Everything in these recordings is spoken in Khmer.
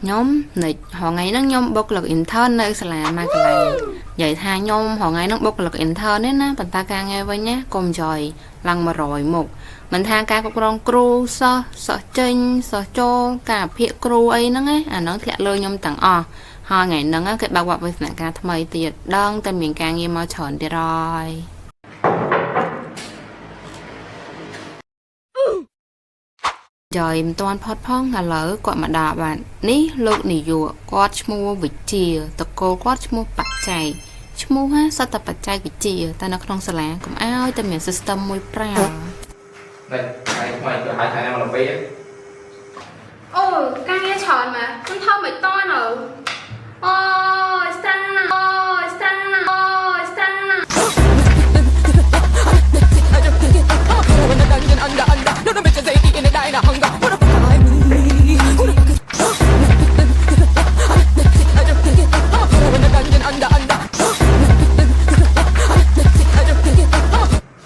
nhóm này họ ngày nó nhóm bốc lực intern nơi sẽ là mà cái vậy tha nhóm họ ngày nó bốc lực intern đấy na bạn ta ca nghe với nhá cùng trời lăng mà rồi một mình tha ca cũng rong cru so chênh so cho cả phía cru ấy nó ấy nó thiệt lơi nhóm tặng họ ngày nó cái bao bọc với lại ca thay tiệt đơn tên miền ca nghe mà chọn đi rồi trời toàn phật phong là lỡ gọi mà đà bạn ní lượng nỉ dụ quát mua vịt chìa tật cô quát mua bạch chày mua ha sao tập bạch chày vịt chìa ta nó không sờ lá cũng áo ta miền system môi pra đây mày cứ hai thằng em làm bia ồ ca nghe chọn mà con thao mày to nữa ôi sao ôi sao ôi sao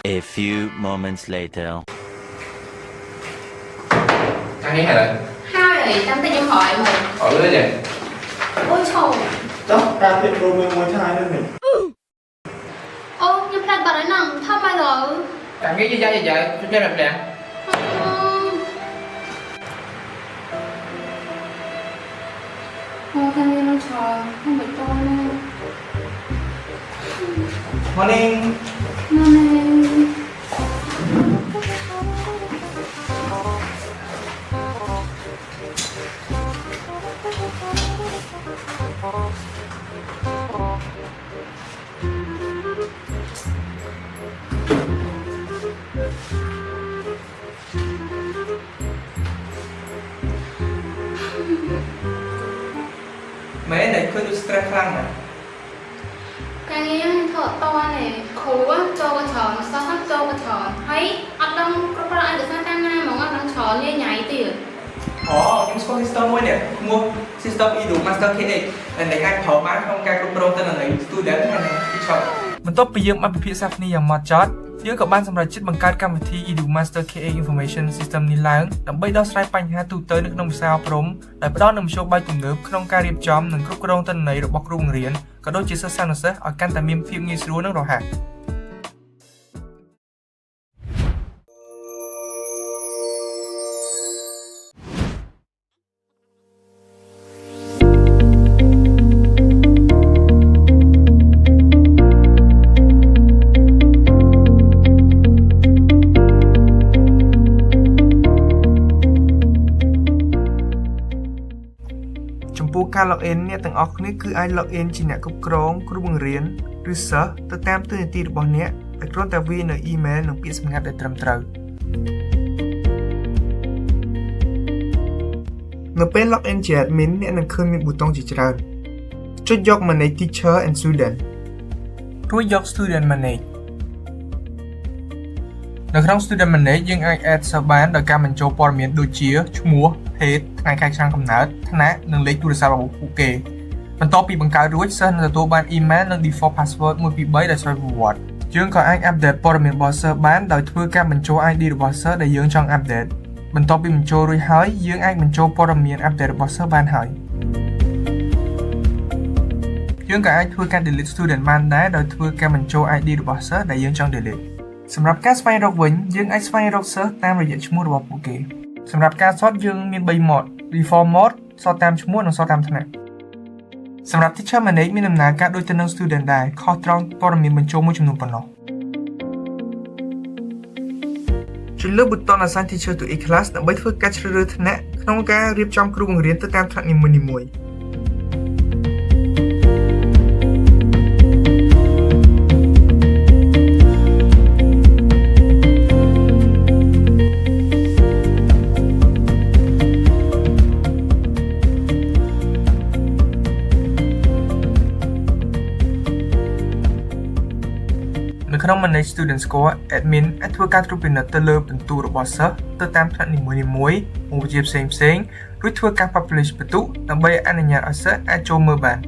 A few moments later. ăn nghe hả hai vậy tao tới em hỏi mày hỏi lưới nè ôi trời đó ta biết rồi mười mười hai nữa mình ô nhưng phải bảo đấy nằng thao bao giờ ăn cái gì vậy chúng ta làm nè ô ca nghe nó chờ không phải to đâu morning Morning. mấy này cứ stress khăn nè cái thợ to này khổ quá cho cái tròn sao hết cho cái tròn thấy ăn đông có ai được sang căng ngay mà ăn đông tròn như nhảy tiền nhưng có system mới nè mua system y đủ master KX này anh thở bán không ca công pro tên là người student này đi chọn បន្ទាប់ពីយើងបានពិភាក្សាគ្នាយ៉ាងម៉ត់ចត់យើងក៏បានសម្រេចចិត្តបង្កើតកម្មវិធី Edu Master KA Information System នេះឡើងដើម្បីដោះស្រាយបញ្ហាទូទៅនៅក្នុងវិស័យអប់រំដោយផ្ដល់នូវមធ្យោបាយទំនើបក្នុងការរៀបចំនិងគ្រប់គ្រងទិន្នន័យរបស់គ្រូបង្រៀនក៏ដូចជាសិស្សានុសិស្សឲ្យកាន់តែមានភាពងាយស្រួលនិងរហ័ស ចំពោះការ login អ្នកទាំងអស់គ្នាគឺអាច login ជាអ្នកគ្រប់គ្រងគ្រូបង្រៀនឬសិស្សទៅតាមតួនាទីរបស់អ្នកដែលគ្រាន់តែវាយនៅ email និងពាក្យសម្ងាត់ដែលត្រឹមត្រូវនៅពេល login ជា admin អ្នកនឹងឃើញមានប៊ូតុងជាច្រើនចុចយក manage teacher and student រួចយក student manage នៅក្នុង student manage យើងអាច add សិស្សបានដោយការបញ្ចូលព័ត៌មានដូចជាឈ្មោះភេទថ្ងៃខែឆ្នាំកំណើតឋានៈនិងលេខទូរស័ព្ទរបស់ពួកគេបន្ទាប់ពីបង្កើតរួចសិស្សនឹងទទួលបាន email និង default password 123ដោយស្វ័យប្រវត្តិយើងក៏អាច update ព័ត៌មានរបស់សិស្សបានដោយធ្វើការបញ្ចូល ID របស់សិស្សដែលយើងចង់ update បន្ទាប់ពីបញ្ចូលរួចហើយយើងអាចបញ្ចូលព័ត៌មាន update របស់សិស្សបានហើយយើងក៏អាចធ្វើការ delete student បានដែរដោយធ្វើការបញ្ចូល ID របស់សិស្សដែលយើងចង់ delete សម្រាប់ការស្វែងរកវិញយើងអាចស្វែងរកសិស្សតាមរយៈឈ្មោះរបស់ពួកគេសម្រាប់ការសតយើងមាន3 mode default mode សតតាមឈ្មោះនិងសតតាមឋានៈសម្រាប់ teacher manage មានដំណើរការដូចទៅនឹង student ដែរខុសត្រង់ព័ត៌មានបញ្ចូលមួយចំនួនប៉ុណ្ណោះចុចលើប៊ូតុង assign teacher to each class ដើម្បីធ្វើការជ្រើសរើសឋានៈក្នុងការរៀបចំគ្រូបង្រៀនទៅតាមថ្នាក់នីមួយៗ ក្នុង manage student score admin អាចធ្វើការត្រួតពិនិត្យទៅលើពិន្ទុរបស់សិស្សទៅតាមថ្នាក់នីមួយៗមុខវិជ្ជាផ្សេងៗរួចធ្វើការ publish ពិន្ទុដើម្បីអនុញ្ញាតឲ្យសិស្សអាចចូលមើលបាន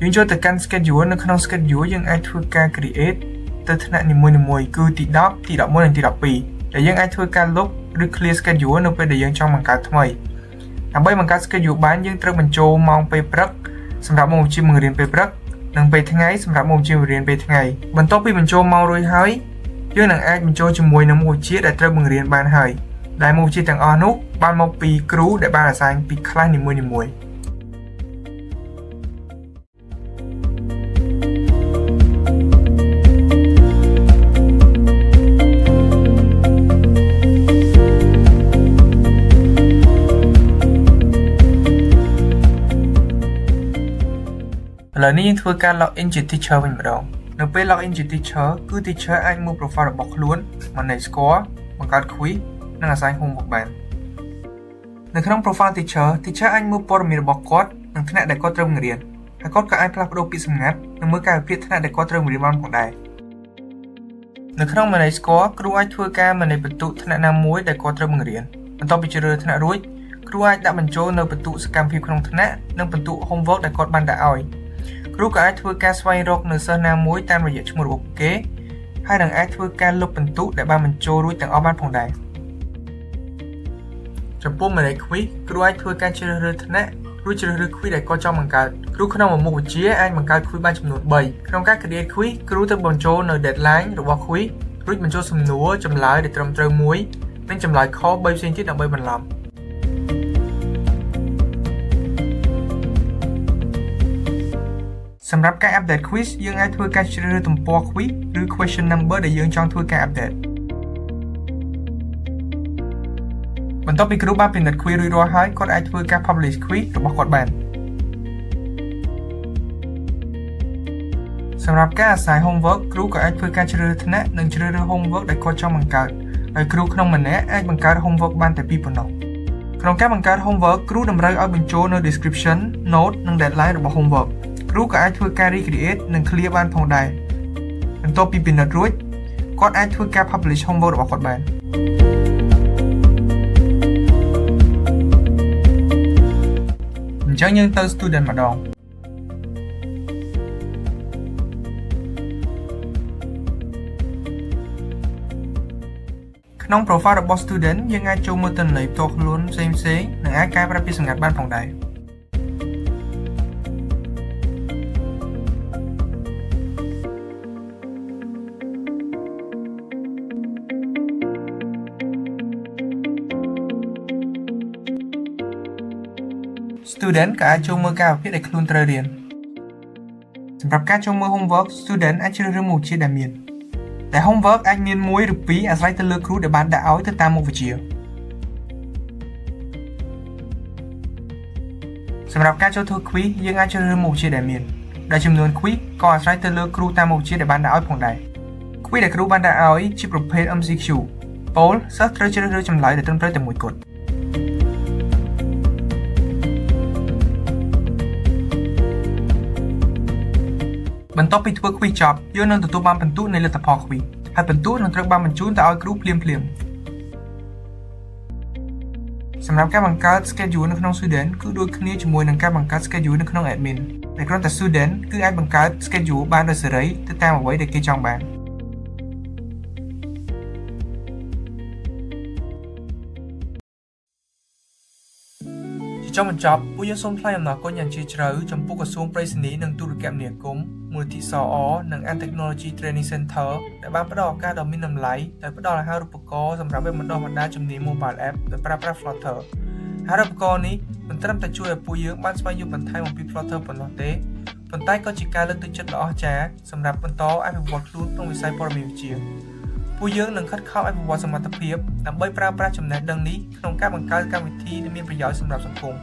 យើងចូលទៅកាន់ schedule នៅក្នុង schedule យើងអាចធ្វើការ create ទៅថ្នាក់នីមួយៗគឺទី10ទី11និងទី12ដែលយើងអាចធ្វើការលុប ឬ clear schedule នៅពេលដែលយើងចង់បង្កើតថ្មីដើម្បីបង្កើត schedule បានយើងត្រូវបញ្ចូលម៉ោងពេលព្រឹកសម្រាប់មុខវិជ្ជាបង្រៀនពេលព្រឹកនិងពេលថ្ងៃសម្រាប់មុខវិជ្ជាបង្រៀនពេលថ្ងៃបន្ទាប់ពីបញ្ចូលម៉ោងរួចហើយយើងនឹងអាចបញ្ចូលជាមួយនឹងមុខវិជ្ជាដែលត្រូវបង្រៀនបានហើយដែលមុខវិជ្ជាទាំងអស់នោះបានមកពីគ្រូដែលបានអាសាញពី class នីមួយៗឥឡូវនេះយើងធ្វើការ login ជា teacher វិញម្ដងនៅពេល login ជា teacher គឺ teacher អាចមើល profile របស់ខ្លួន manage score បង្កើត quiz និង assign homework បាននៅក្នុង profile teacher អាចមើលព័ត៌មានរបស់គាត់និងថ្នាក់ដែលគាត់ត្រូវបង្រៀនហើយគាត់ក៏អាចផ្លាស់ប្ដូរពាក្យសម្ងាត់និងមើលកាលវិភាគថ្នាក់ដែលគាត់ត្រូវបង្រៀនបានផងដែរនៅក្នុង manage score គ្រូអាចធ្វើការ manage បន្ទុកថ្នាក់ណាមួយដែលគាត់ត្រូវបង្រៀនបន្ទាប់ពីជ្រើសរើសថ្នាក់រួចគ្រូអាចដាក់បញ្ចូលនៅបន្ទុកសកម្មភាពក្នុងថ្នាក់និងបន្ទុក homework ដែលគាត់បានដាក់ឲ្យគ្រូក៏អាចធ្វើការស្វែងរកនៅសិស្សណាមួយតាមរយៈឈ្មោះរបស់ពួកគេហើយនឹងអាចធ្វើការលុបបន្ទុកដែលបានបញ្ចូលរួចទាំងអស់បានផងដែរចំពោះ manage quiz គ្រូអាចធ្វើការជ្រើសរើសថ្នាក់រួចជ្រើសរើស quiz ដែលគាត់ចង់បង្កើតគ្រូក្នុងមួយមុខវិជ្ជាអាចបង្កើត quiz បានចំនួន3ក្នុងការ create quiz គ្រូត្រូវបញ្ចូលនៅ deadline របស់ quiz រួចបញ្ចូលសំណួរចម្លើយដែលត្រឹមត្រូវមួយនិងចម្លើយខុស3ផ្សេងទៀតដើម្បីបន្លំសម្រាប់ការ update quiz យើងអាចធ្វើការជ្រើសរើសទំព័រ quiz ឬ question number ដែលយើងចង់ធ្វើការ update បន្ទាប់ពីគ្រូបានពិនិត្យ quiz រួចរាល់ហើយគាត់អាចធ្វើការ publish quiz របស់គាត់បានសម្រាប់ការ assign homework គ្រូក៏អាចធ្វើការជ្រើសរើសថ្នាក់និងជ្រើសរើស homework ដែលគាត់ចង់បង្កើតហើយគ្រូក្នុងម្នាក់អាចបង្កើត homework បានតែពីរប៉ុណ្ណោះក្នុងការបង្កើត homework គ្រូតម្រូវឲ្យបញ្ចូលនៅ description note និង deadline របស់ homeworkគ្រូក៏អាចធ្វើការ recreate និង clear បានផងដែរបន្ទាប់ពីពិនិត្យរួចគាត់អាចធ្វើការ publish homework របស់គាត់បានអញ្ចឹងយើងទៅ student ម្ដងក្នុង profile របស់ student យើងអាចចូលមើលទិន្នន័យផ្ទាល់ខ្លួនផ្សេងៗនិងអាចកែប្រែពាក្យសម្ងាត់បានផងដែរstudent ក៏អាចចូលមើលកាលវិភាគដែលខ្លួនត្រូវរៀនសម្រាប់ការចូលមើល homework student អាចជ្រើសរើសមុខវិជ្ជាដែលមានតែ homework អាចមាន1ឬ2អាស្រ័យទៅលើគ្រូដែលបានដាក់ឲ្យទៅតាមមុខវិជ្ជាសម្រាប់ការចូលធ្វើ quiz យើងអាចជ្រើសរើសមុខវិជ្ជាដែលមានដែលចំនួន quiz ក៏អាស្រ័យទៅលើគ្រូតាមមុខវិជ្ជាដែលបានដាក់ឲ្យផងដែរ quiz ដែលគ្រូបានដាក់ឲ្យជាប្រភេទ MCQ ពោលសិស្សត្រូវជ្រើសរើសចម្លើយដែលត្រឹមត្រូវតែមួយគត់បន្ទាប់ពីធ្វើ quiz ចប់យើងនឹងទទួលបានពិន្ទុនៃលទ្ធផល quiz ហើយពិន្ទុនឹងត្រូវបានបញ្ជូនទៅឲ្យគ្រូភ្លាមៗសម្រាប់ការបង្កើត schedule នៅក្នុង student គឺដូចគ្នាជាមួយនឹងការបង្កើត schedule នៅក្នុង admin តែគ្រាន់តែ student គឺអាចបង្កើត schedule បានដោយសេរីទៅតាមអ្វីដែលគេចង់បានចុងបញ្ចប់ពួកយើងសូមថ្លែងអំណរគុណយ៉ាងជ្រាលជ្រៅចំពោះក្រសួងប្រៃសណីនិងទូរគមនាគមន៍មូលនិធិសអនិង An Technology Training Center ដែលបានផ្តល់ឱកាសដ៏មានតម្លៃដោយផ្តល់អាហារូបករណ៍សម្រាប់វគ្គបណ្តុះបណ្តាលជំនាញ Mobile App ដោយប្រើប្រាស់ Flutter អាហារូបករណ៍នេះមិនត្រឹមតែជួយឲ្យពួកយើងបានស្វែងយល់បន្ថែមអំពី Flutter ប៉ុណ្ណោះទេប៉ុន្តែក៏ជាការលើកទឹកចិត្តដ៏អស្ចារ្យសម្រាប់បន្តអភិវឌ្ឍខ្លួនក្នុងវិស័យព័ត៌មានវិទ្យាពួកយើងនឹងខិតខំអភិវឌ្ឍសមត្ថភាពដើម្បីប្រើប្រាស់ចំណេះដឹងនេះក្នុងការបង្កើតកម្មវិធីដែលមានប្រយោជន៍សម្រាប់សង្គម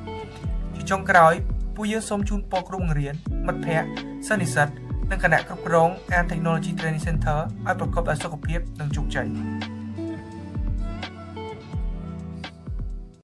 ជាចុងក្រោយពួកយើងសូមជូនពរគ្រូបង្រៀនមិត្តភ័ក្តិសិស្សនិស្សិតនិងគណៈគ្រប់គ្រង An Technology Training Center ឲ្យប្រកបដោយសុខភាពនិងជោគជ័យ